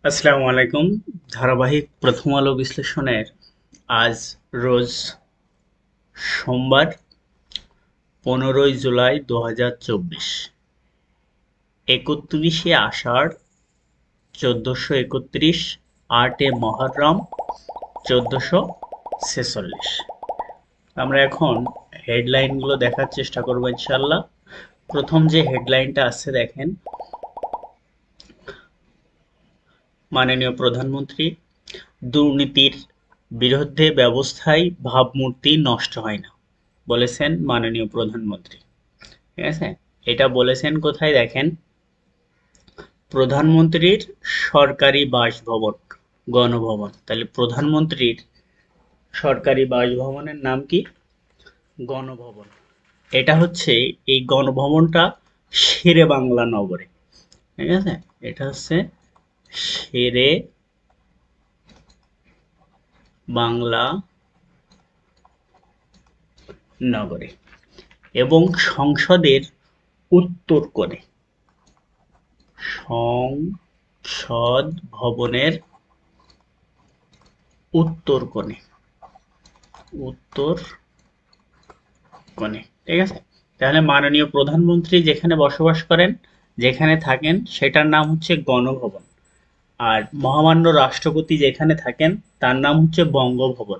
আসসালামু আলাইকুম। ধারাবাহিক প্রথম আলো বিশ্লেষণের আজ রোজ সোমবার 15ই জুলাই 2024, 31শে আষাঢ় 1431, 8 মহররম 1446। আমরা এখন হেডলাইনগুলো দেখার চেষ্টা করবো ইনশাল্লাহ। প্রথম যে হেডলাইনটা আছে দেখেন, মাননীয় প্রধানমন্ত্রী দুর্নীতির বিরুদ্ধে ব্যবস্থায় ভাবমূর্তি নষ্ট হয় না বলেছেন মাননীয় প্রধানমন্ত্রী। ঠিক আছে, এটা বলেছেন কোথায় দেখেন, প্রধানমন্ত্রীর সরকারি বাসভবন গণভবন। তাহলে প্রধানমন্ত্রীর সরকারি বাসভবনের নাম কি? গণভবন। এটা হচ্ছে, এই গণভবনটা শেরে বাংলা নগরে। ঠিক আছে, এটা হচ্ছে শেরে বাংলা নগরে এবং সংসদের উত্তর কোণে, সংসদ ভবনের উত্তর কোণে, উত্তর কোণে। ঠিক আছে, তাহলে মাননীয় প্রধানমন্ত্রী যেখানে বসবাস করেন, যেখানে থাকেন, সেটার নাম হচ্ছে গণভবন। আর মহামান্য রাষ্ট্রপতি যেখানে থাকেন তার নাম হচ্ছে বঙ্গভবন।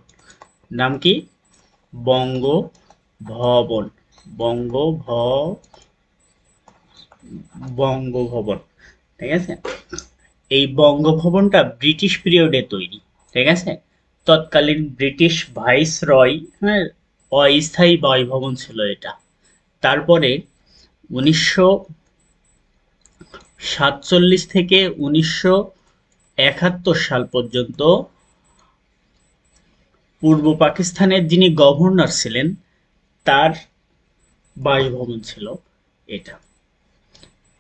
নাম কি? বঙ্গভবন। বঙ্গভ বঙ্গভবন। ঠিক আছে, এই বঙ্গভবনটা ব্রিটিশ পিরিয়ডে তৈরি। ঠিক আছে, তৎকালীন ব্রিটিশ ভাইসরয়, হ্যাঁ, অস্থায়ী বাসভবন ছিল এটা। তারপরে 1947 থেকে 1971 সাল পর্যন্ত পূর্ব পাকিস্তানের যিনি গভর্নর ছিলেন তার বাসভবন ছিল এটা।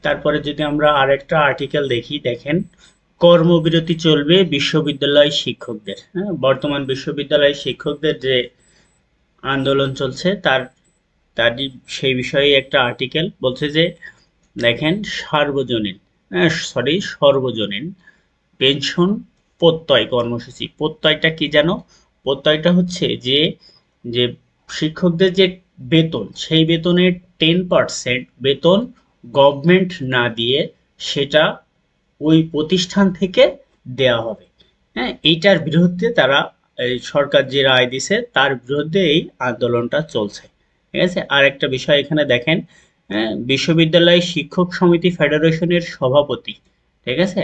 তারপরে যদি আমরা আরেকটা আর্টিকেল দেখি, দেখেন, কর্মবিরতি চলবে বিশ্ববিদ্যালয় শিক্ষকদের। হ্যাঁ, বর্তমান বিশ্ববিদ্যালয় শিক্ষকদের যে আন্দোলন চলছে তার তারই সেই বিষয়ে একটা আর্টিকেল বলছে যে, দেখেন, সর্বজনীন পেনশন প্রত্যয় কর্মসূচি। প্রত্যয়টা কি জানো? প্রত্যয়টা হচ্ছে যে যে শিক্ষকদের যে বেতন, সেই বেতনের 10% বেতন গভর্নমেন্ট না দিয়ে সেটা ওই প্রতিষ্ঠান থেকে দেয়া হবে। হ্যাঁ, এইটার বিরুদ্ধে তারা, এই সরকার যে রায় দিছে তার বিরুদ্ধে এই আন্দোলনটা চলছে। ঠিক আছে, আর একটা বিষয় এখানে দেখেন, হ্যাঁ, বিশ্ববিদ্যালয় শিক্ষক সমিতি ফেডারেশনের সভাপতি, ঠিক আছে,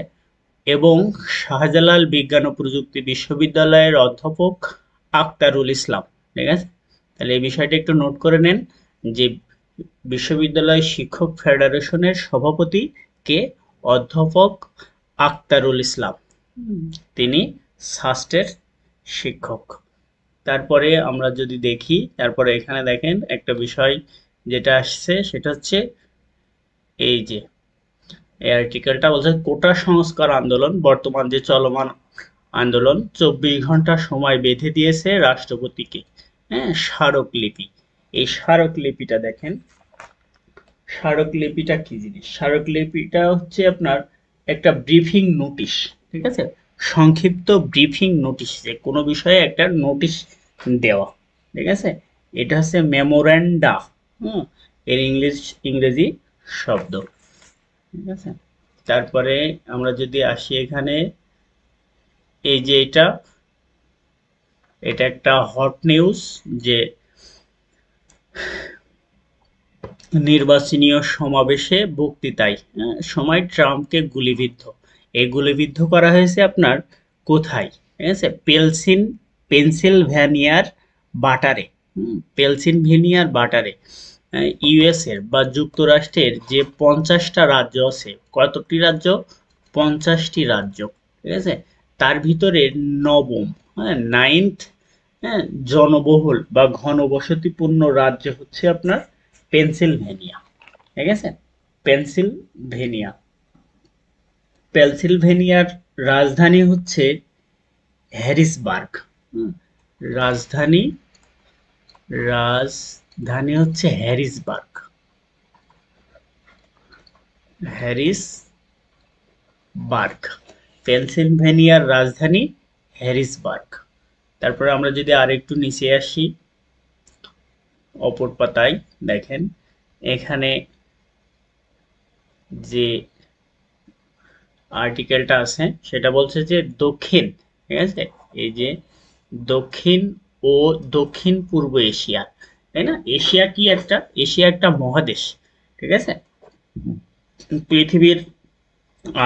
এবং শাহজালাল বিজ্ঞান ও প্রযুক্তি বিশ্ববিদ্যালয়ের অধ্যাপক আক্তারুল ইসলাম। ঠিক আছে, তাহলে এই বিষয়টা একটু নোট করে নেন যে বিশ্ববিদ্যালয় শিক্ষক ফেডারেশনের সভাপতি কে? অধ্যাপক আক্তারুল ইসলাম। তিনি সাস্টের শিক্ষক। তারপরে আমরা যদি দেখি, তারপরে এখানে দেখেন একটা বিষয় যেটা আসছে, সেটা হচ্ছে এই যে এই আর্টিকেলটা বলছে, কোটা সংস্কার আন্দোলন, বর্তমান যে চলমান আন্দোলন 24 ঘন্টা সময় বেঁধে দিয়েছে রাষ্ট্রপতিকে। হ্যাঁ, স্মারকলিপি। এই স্মারকলিপিটা দেখেন, স্মারকলিপিটা কি জিনিস? স্মারকলিপিটা হচ্ছে আপনার একটা ব্রিফিং নোটিশ। ঠিক আছে, সংক্ষিপ্ত ব্রিফিং নোটিশ, যে কোনো বিষয়ে একটা নোটিশ দেওয়া। ঠিক আছে, এটা হচ্ছে মেমোরেন্ডা। হুম, এর ইংরেজি শব্দ। ঠিক আছে, তারপরে আমরা যদি আসি এখানে, এই যে এটা এটা একটা হট নিউজ, যে নির্বাচনীয় সমাবেশে বক্তৃতায়, সময় ট্রাম্পকে গুলিবিদ্ধ। এই গুলিবিদ্ধ করা হয়েছে আপনার কোথায়? ঠিক আছে, পেনসিলভেনিয়ার বাটারে। পেনসিলভেনিয়ার বাটারে। ইউএস এর বা যুক্তরাষ্ট্রের যে 50টা রাজ্য আছে, কতটি রাজ্য? 50টি রাজ্য। ঠিক আছে, তার ভিতরে নবম, হ্যাঁ, নাইন্থ, হ্যাঁ, জনবহুল বা ঘনবসতিপূর্ণ রাজ্য হচ্ছে আপনার পেনসিলভেনিয়া। ঠিক আছে, পেনসিলভেনিয়া। পেনসিলভেনিয়ার রাজধানী হচ্ছে হ্যারিসবার্গ। হুম, রাজধানী রাজধানী হচ্ছে হ্যারিসবার্গ। হ্যারিসবার্গ। পেনসিলভেনিয়ার রাজধানী হ্যারিসবার্গ। তারপরে আমরা যদি আরেকটু নিচে আসি অপর পাতায়, দেখেন এখানে যে আর্টিকেলটা আছে সেটা বলছে যে দক্ষিণ, ঠিক আছে, এই যে দক্ষিণ ও দক্ষিণ পূর্ব এশিয়া, তাই না? এশিয়া কি একটা, এশিয়া একটা মহাদেশ, ঠিক আছে। পৃথিবীর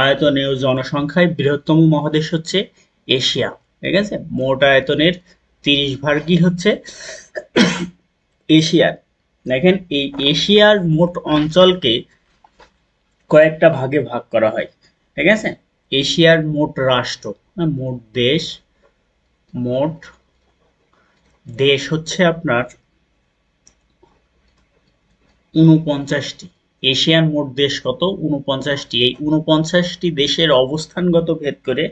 আয়তনে ও জনসংখ্যায় বৃহত্তম মহাদেশ হচ্ছে এশিয়া, ঠিক আছে। মোট আয়তনের 30 ভাগই হচ্ছে এশিয়ার। দেখেন এই এশিয়ার মোট অঞ্চলকে কয়েকটা ভাগে ভাগ করা হয়, ঠিক আছে। এশিয়ার মোট রাষ্ট্র, মোট দেশ হচ্ছে আপনার 49টি। এশিয়ার মোট দেশ কত? 49টি। এই 49টি দেশের অবস্থানগত ভেদ করে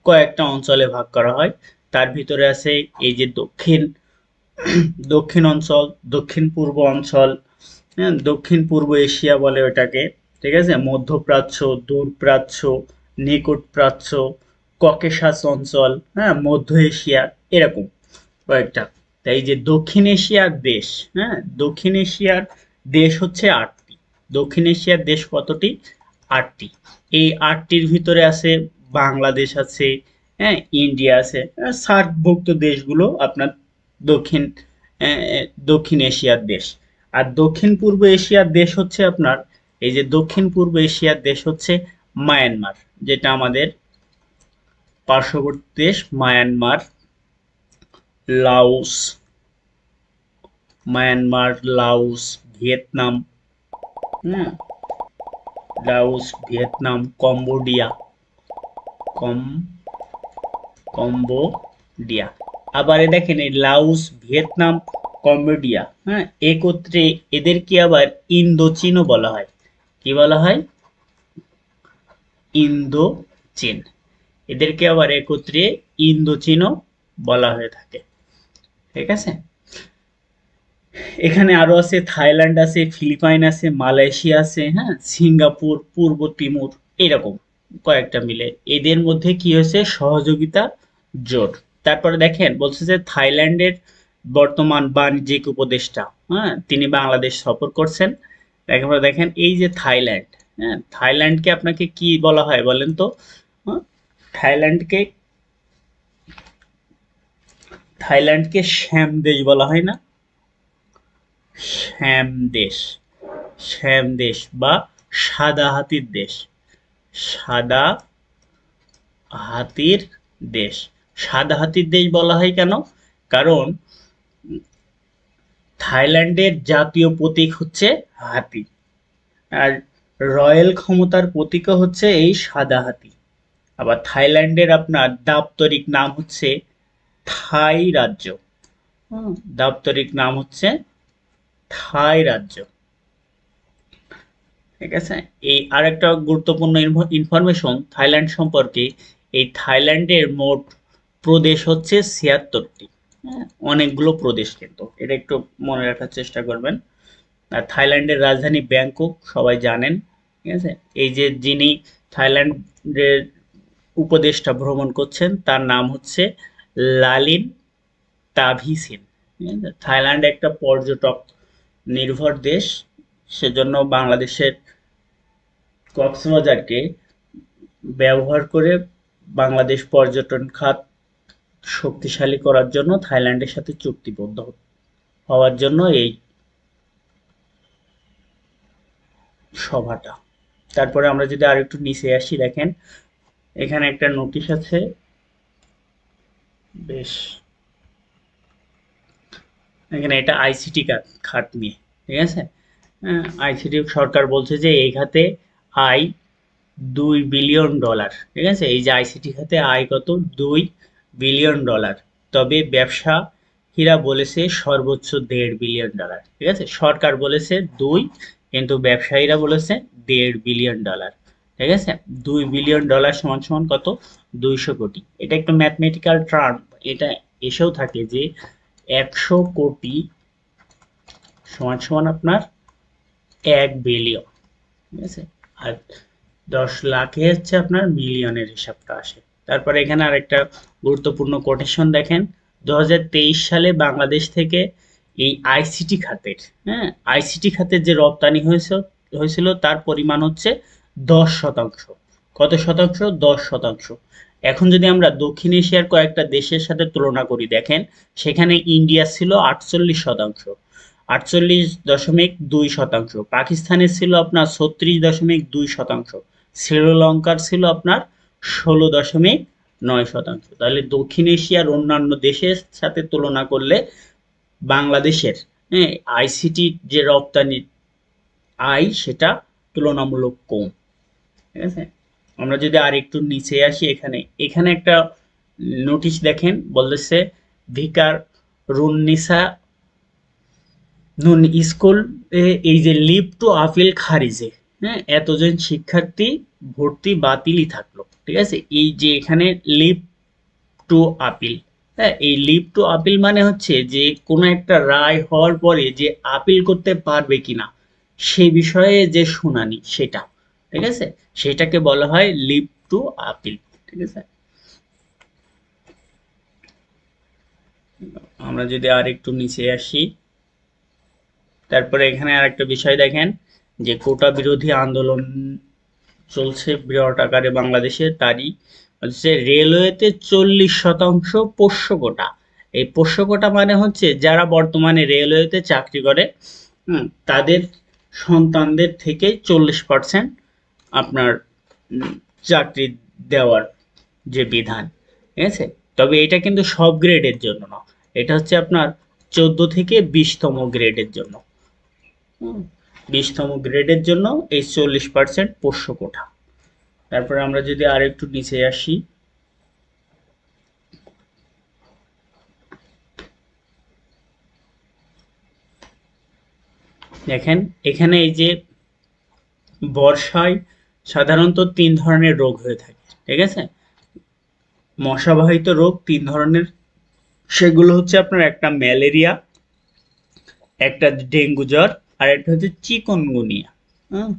কয়েকটা অঞ্চলে ভাগ করা হয়। তার ভিতরে আছে এই যে দক্ষিণ অঞ্চল, দক্ষিণ পূর্ব অঞ্চল, হ্যাঁ, দক্ষিণ পূর্ব এশিয়া বলে ওটাকে, ঠিক আছে, মধ্যপ্রাচ্য, দূরপ্রাচ্য, নিকট প্রাচ্য, ককেশাস অঞ্চল, হ্যাঁ, মধ্য এশিয়া, এরকম কয়েকটা। তাই যে দক্ষিণ এশিয়ার দেশ, হ্যাঁ, দক্ষিণ এশিয়ার দেশ হচ্ছে 8টি। দক্ষিণ এশিয়ার দেশ কতটি? 8টি। এই 8টির ভিতরে আছে বাংলাদেশ আছে, হ্যাঁ, ইন্ডিয়া আছে, সার্কভুক্ত দেশগুলো আপনার দক্ষিণ দক্ষিণ এশিয়ার দেশ। আর দক্ষিণ পূর্ব এশিয়ার দেশ হচ্ছে আপনার, এই যে দক্ষিণ পূর্ব এশিয়ার দেশ হচ্ছে মায়ানমার, যেটা আমাদের পার্শ্ববর্তী দেশ Myanmar, Laos, Myanmar, Laos, Vietnam, হ্যাঁ, লাওস, ভিয়েতনাম, কম্বোডিয়া, কম কম্বোডিয়া। আবার দেখেন এই লাওস, ভিয়েতনাম, কম্বোডিয়া, হ্যাঁ, একত্রে এদেরকে আবার ইন্দোচীনও বলা হয়। কি বলা হয়? ইন্দোচীন। এদেরকে আবার একত্রে ইন্দোচীনও বলা হয়ে থাকে, ঠিক আছে। এখানে আরো আছে থাইল্যান্ড আছে, ফিলিপাইন আছে, মালয়েশিয়া আছে, হ্যাঁ, সিঙ্গাপুর, পূর্ব তিমুর, এরকম কয়েকটা মিলে এদের মধ্যে কি হয়েছে? সহযোগিতা জোট। তারপরে দেখেন বলছে যে থাইল্যান্ডের বর্তমান বাণিজ্যিক উপদেষ্টা, হ্যাঁ, তিনি বাংলাদেশ সফর করছেন। তারপরে দেখেন এই যে থাইল্যান্ড, হ্যাঁ, থাইল্যান্ডকে আপনাকে কি বলা হয় বলেন তো? হ্যাঁ, থাইল্যান্ডকে থাইল্যান্ডকে শ্যাম দেশ বলা হয় না? শ্যাম দেশ, শ্যাম দেশ বা সাদা হাতির দেশ, সাদা হাতির দেশ। সাদা হাতির দেশ বলা হয় কেন? কারণ থাইল্যান্ডের জাতীয় প্রতীক হচ্ছে হাতি, আর রয়্যাল ক্ষমতার প্রতীকও হচ্ছে এই সাদা হাতি। আবার থাইল্যান্ডের আপনার দাপ্তরিক নাম হচ্ছে থাই রাজ্য, দাপ্তরিক নাম হচ্ছে থাই রাজ্য, ঠিক আছে। এই আরেকটা গুরুত্বপূর্ণ ইনফরমেশন থাইল্যান্ড সম্পর্কে, এই থাইল্যান্ডের মোট প্রদেশ হচ্ছে 76টি, হ্যাঁ, অনেকগুলো প্রদেশ, কিন্তু এটা একটু মনে রাখার চেষ্টা করবেন। আর থাইল্যান্ডের রাজধানী ব্যাংকক সবাই জানেন, ঠিক আছে। এই যে যিনি থাইল্যান্ডের উপদেশটা ভ্রমণ করছেন তার নাম হচ্ছে লালিন তাভিসিন, ঠিক আছে? থাইল্যান্ড একটা পর্যটক নির্ভর দেশ, সেজন্য বাংলাদেশের কক্সবাজারকে ব্যবহার করে বাংলাদেশ পর্যটন খাত শক্তিশালী করার জন্য থাইল্যান্ডের সাথে চুক্তিবদ্ধ হওয়ার জন্য এই সভাটা। তারপরে আমরা যদি আরেকটু নিচে আসি, দেখেন এখানে একটা নোটিশ আছে, বেশ, এখানে এটা আইসিটি খাত নিয়ে, ঠিক আছে। আইসিটি সরকার বলছে যে এই খাতে আয় $2 বিলিয়ন, ঠিক আছে। এই যে আইসিটি খাতে আয় কত? $2 বিলিয়ন। তবে ব্যবসায়ীরা বলেছে সর্বোচ্চ $1.5 বিলিয়ন, ঠিক আছে। সরকার বলেছে 2, কিন্তু ব্যবসায়ীরা বলেছে $1.5 বিলিয়ন, ঠিক আছে। $2 বিলিয়ন সমান সমান কত? 200 কোটি। এটা একটু ম্যাথমেটিক্যাল টার্ম, এটা এসেও থাকে যে 100 কোটি সমান সমান আপনার 1 বিলিয়ন, ঠিক আছে। আর 10 লাখে হচ্ছে আপনার মিলিয়নের হিসাবটা আসে। তারপরে এখানে আরেকটা গুরুত্বপূর্ণ কোটেশন দেখেন, 2023 সালে বাংলাদেশ থেকে এই আইসিটি খাতের, হ্যাঁ, আইসিটি খাতের যে রপ্তানি হয়েছিল তার পরিমাণ হচ্ছে 10%। কত শতাংশ? 10%। এখন যদি আমরা দক্ষিণ এশিয়ার কয়েকটা দেশের সাথে তুলনা করি, দেখেন সেখানে ইন্ডিয়া ছিল 48%, 48.2%, পাকিস্তানের ছিল আপনার 36.2%, শ্রীলঙ্কার ছিল আপনার 16.9%। তাহলে দক্ষিণ এশিয়ার অন্যান্য দেশের সাথে তুলনা করলে বাংলাদেশের, হ্যাঁ, আইসিটি যে রপ্তানি আয় সেটা তুলনামূলক কম। ঠিক আছে, আমরা যদি আর একটু নিচে আসি, এখানে এখানে একটা নোটিশ দেখেন, বলতেছে ভিকার রুন্নিসা নুন স্কুল এই যে লিভ টু আপিল খারিজে, হ্যাঁ, এতজন শিক্ষার্থী ভর্তি বাতিলই থাকলো। ঠিক আছে, এই যে এখানে লিভ টু আপিল, হ্যাঁ, এই লিভ টু আপিল মানে হচ্ছে যে কোনো একটা রায় হওয়ার পরে যে আপিল করতে পারবে কিনা সেই বিষয়ে যে শুনানি সেটা, ঠিক আছে, সেটাকে বলা হয় লিভ টু আপিল। ঠিক আছে, আমরা যদি আর একটু নিচে আসি, তারপরে এখানে আর একটা বিষয় দেখেন যে কোটা বিরোধী আন্দোলন চলছে বিরাট আকারে বাংলাদেশে, তারই হচ্ছে রেলওয়েতে 40% পোষ্য কোটা। এই পোষ্য কোটা মানে হচ্ছে যারা বর্তমানে রেলওয়েতে চাকরি করে, তাদের সন্তানদের থেকে 40% আপনার চাকরি দেওয়ার যে বিধান। ঠিক আছে, তবে এটা কিন্তু সব গ্রেডের জন্য না, এটা হচ্ছে আপনার 14 থেকে 20তম গ্রেডের জন্য। 20তম গ্রেডের জন্য এই 40% পোষ্য কোটা। তারপরে আমরা যদি আর একটু নিচে আসি, দেখেন এখানে এই যে বর্ষায় সাধারণত 3 ধরনের রোগ হয়ে থাকে। ঠিক আছে, মশাবাহিত রোগ 3 ধরনের, সেগুলো হচ্ছে আপনার একটা ম্যালেরিয়া, একটা ডেঙ্গু জ্বর, আর একটা হচ্ছে চিকুনগুনিয়া। হুম,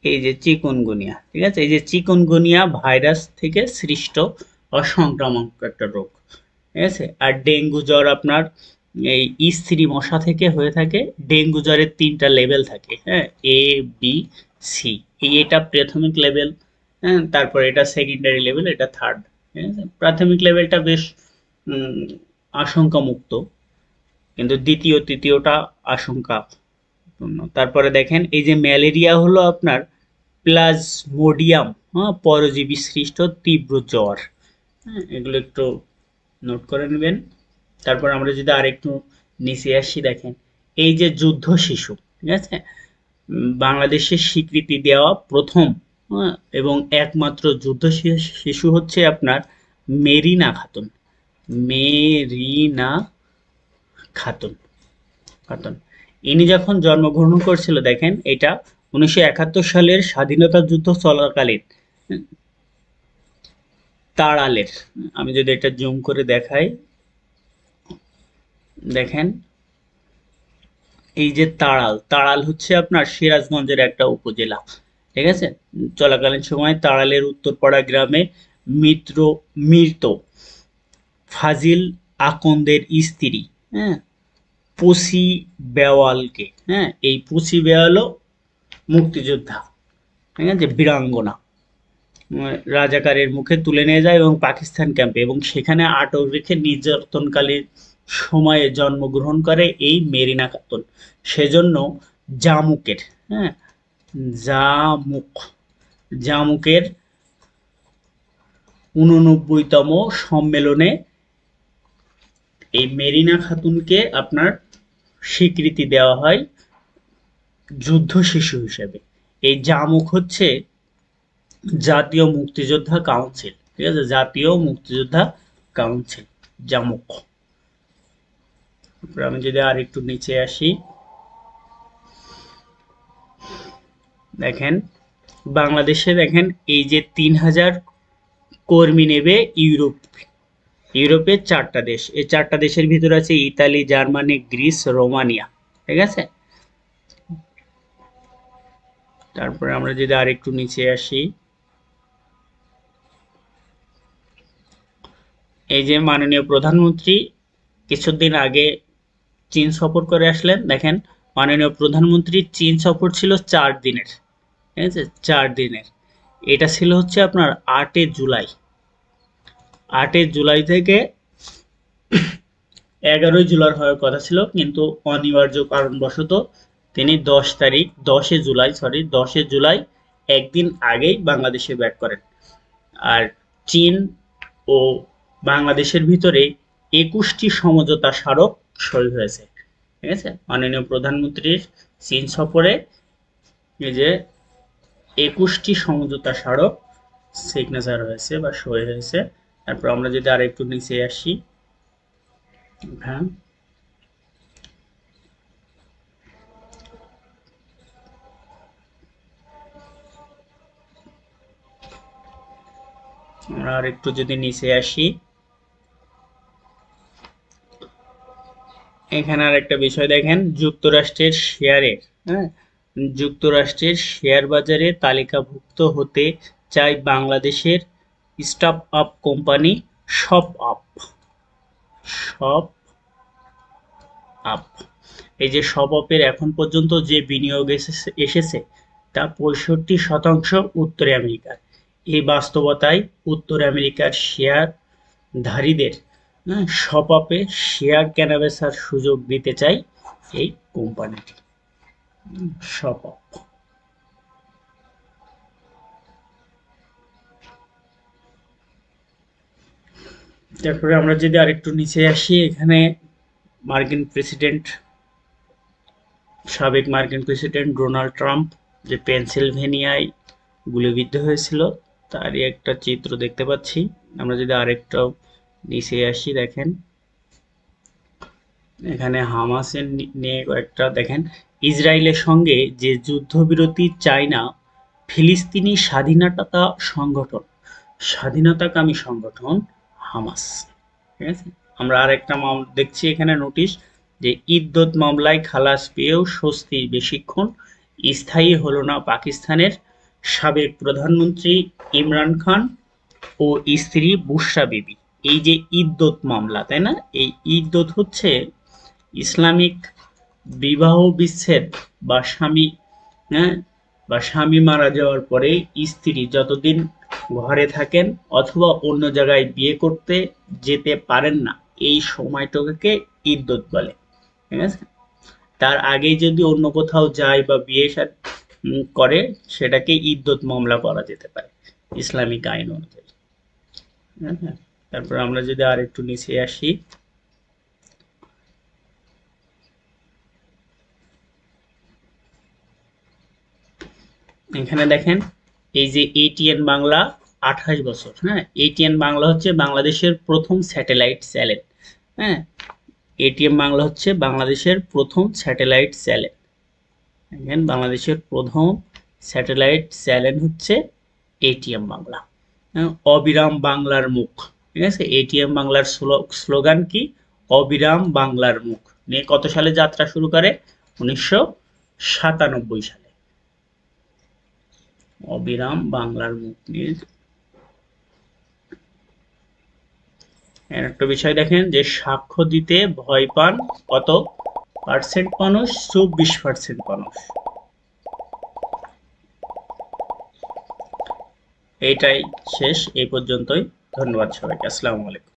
এই যে চিকুনগুনিয়া, ঠিক আছে, এই যে চিকুনগুনিয়া ভাইরাস থেকে সৃষ্ট অসংক্রামক একটা রোগ। ঠিক আছে, আর ডেঙ্গু জ্বর আপনার এই স্ত্রী মশা থেকে হয়ে থাকে। ডেঙ্গু জ্বরের 3টা লেভেল থাকে, হ্যাঁ, এ বি সি। এটা প্রাথমিক লেভেল, হ্যাঁ, তারপর এটা সেকেন্ডারি লেভেল, এটা থার্ড। ঠিক আছে, প্রাথমিক লেভেলটা বেশ আশঙ্কা মুক্ত, কিন্তু দ্বিতীয় তৃতীয়টা আশঙ্কা। তারপরে দেখেন এই যে ম্যালেরিয়া হলো আপনার প্লাজমোডিয়াম, হ্যাঁ, পরজীবী সৃষ্ট তীব্র জ্বর। হ্যাঁ, এগুলো একটু নোট করে নেবেন। তারপর আমরা যদি আরেকটু নিচে আসি, দেখেন এই যে যুদ্ধ শিশু, ঠিক আছে, বাংলাদেশের স্বীকৃতি দেওয়া প্রথম, হ্যাঁ, এবং একমাত্র যুদ্ধ শিশু হচ্ছে আপনার মেরিনা খাতুন। মেরিনা খাতুন খাতুন ইনি যখন জন্মগ্রহণ করছিল, দেখেন এটা 1971 সালের স্বাধীনতা যুদ্ধ চলাকালীন তাড়ালের, আমি যদি এটা জুম করে দেখাই, দেখেন এই যে তাড়াল হচ্ছে আপনার সিরাজগঞ্জের একটা উপজেলা। ঠিক আছে, চলাকালীন সময় তাড়ালের উত্তরপাড়া গ্রামে মৃত ফাজিল আকন্দের স্ত্রী, হ্যাঁ, পুসি বেওয়ালকে, হ্যাঁ, এই পুসি বেওয়ালও মুক্তিযোদ্ধা, ঠিক আছে, বীরাঙ্গনা, রাজাকারের মুখে তুলে নিয়ে যায় এবং পাকিস্তান ক্যাম্পে, এবং সেখানে আটক রেখে নির্যাতনকালীন সময়ে জন্মগ্রহণ করে এই মেরিনা খাতুন। সেজন্য জামুকের, হ্যাঁ, জামুক জামুকের 89তম সম্মেলনে এই মেরিনা খাতুনকে আপনার স্বীকৃতি দেওয়া হয় যুদ্ধ শিশু হিসেবে। এই জামুক হচ্ছে জাতীয় মুক্তিযোদ্ধা কাউন্সিল। ঠিক আছে, জাতীয় মুক্তিযোদ্ধা কাউন্সিল, জামুক। আমি যদি আর একটু নিচে আসি, দেখেন বাংলাদেশে দেখেন এই যে 3000 কর্মী নেবে ইউরোপের 4টা দেশ। এই 4টা দেশের ভিতরে আছে ইতালি, জার্মানি, গ্রিস, রোমানিয়া। ঠিক আছে, তারপরে আমরা যদি আর একটু নিচে আসি, এই যে মাননীয় প্রধানমন্ত্রী কিছুদিন আগে চীন সফর করে আসলেন। দেখেন, মাননীয় প্রধানমন্ত্রীর চীন সফর ছিল 4 দিনের, ঠিক আছে, 4 দিনের। এটা ছিল হচ্ছে আপনার 8 জুলাই। 8 জুলাই থেকে 11 জুলাই হওয়ার কথা ছিল, কিন্তু অনিবার্য কারণবশত তিনি 10 জুলাই একদিন আগেই বাংলাদেশে ব্যাক করেন। আর চীন ও বাংলাদেশের ভিতরে 21টি সমঝোতা স্মারক সই হয়েছে, ঠিক আছে। মাননীয় প্রধানমন্ত্রীর চীন সফরে এই যে 21টি সমঝোতা স্মারক সিগনেচার হয়েছে বা সই হয়েছে। তারপর আমরা যদি আর একটু নিচে আসি, হ্যাঁ, আমরা আর একটু যদি নিচে আসি, এখানে আর একটা বিষয় দেখেন, যুক্তরাষ্ট্রের শেয়ারের, হ্যাঁ, যুক্তরাষ্ট্রের শেয়ার বাজারে তালিকাভুক্ত হতে চায় বাংলাদেশের start up company shop up. Shop up, এই যে শপ আপের এখন পর্যন্ত যে বিনিয়োগ এসেছে তা 65% উত্তর আমেরিকার। এই বাস্তবতায় উত্তর আমেরিকার শেয়ারধারীদের শপ আপে শেয়ার কেনাবেচার সুযোগ দিতে চাই এই কোম্পানিটি শপ আপ। তারপরে আমরা যদি আরেকটু নিচে আসি, এখানে মার্কিন প্রেসিডেন্ট, সাবেক মার্কিন প্রেসিডেন্ট ডোনাল্ড ট্রাম্প যে পেনসিলভেনিয়ায় গুলিবিদ্ধ হয়েছিল তারই একটা চিত্র দেখতে পাচ্ছি। আমরা যদি আরেকটা নিচে আসি, দেখেন এখানে হামাসের নিয়ে কয়েকটা দেখেন, ইসরায়েলের সঙ্গে যে যুদ্ধবিরতি চায় না ফিলিস্তিনি স্বাধীনতাকামী সংগঠন হামাস, ঠিক আছে। আমরা আরেকটা মামলা দেখছি এখানে, নোটিশ যে ইদ্যত মামলায় খালাস পেয়েও স্বস্তি বেশিক্ষণ স্থায়ী হলো না পাকিস্তানের সাবেক প্রধানমন্ত্রী ইমরান খান ও স্ত্রী বুশরা বিবি। এই যে ইদ্যত মামলা, তাই না, এই ইদ্যত হচ্ছে ইসলামিক বিবাহ বিচ্ছেদ বা স্বামী, হ্যাঁ, বা স্বামী মারা যাওয়ার পরে স্ত্রী যতদিন ঘরে থাকেন অথবা অন্য জায়গায় বিয়ে করতে যেতে পারেন না, এই সময়টাকে ইদ্যত বলে, ঠিক আছে। তার আগে যদি অন্য কোথাও যায় বা বিয়ে করে সেটাকে ইদ্যত মামলা করা যেতে পারে ইসলামিক আইন অনুযায়ী, হ্যাঁ। তারপর আমরা যদি আর একটু নিচে আসি, এখানে দেখেন এই যে এটিএন বাংলা 28 বছর, হ্যাঁ, এটিএন বাংলা হচ্ছে বাংলাদেশের প্রথম স্যাটেলাইট চ্যানেল, হ্যাঁ, এটিএন বাংলা হচ্ছে বাংলাদেশের প্রথম স্যাটেলাইট চ্যানেল। দেখেন বাংলাদেশের প্রথম স্যাটেলাইট চ্যানেল হচ্ছে এটিএম বাংলা, অবিরাম বাংলার মুখ, ঠিক আছে। এটিএম বাংলার স্লোগান কি, অবিরাম বাংলার মুখ নিয়ে কত সালে যাত্রা শুরু করে, 1997 সালে অবিরাম বাংলার মুখ নিয়ে। একটা বিষয় দেখেন যে সাক্ষ্য দিতে ভয় পান কত পার্সেন্ট মানুষ, 24% মানুষ। এইটাই শেষ, এই পর্যন্তই। ধন্যবাদ সবাইকে, আসসালামু আলাইকুম।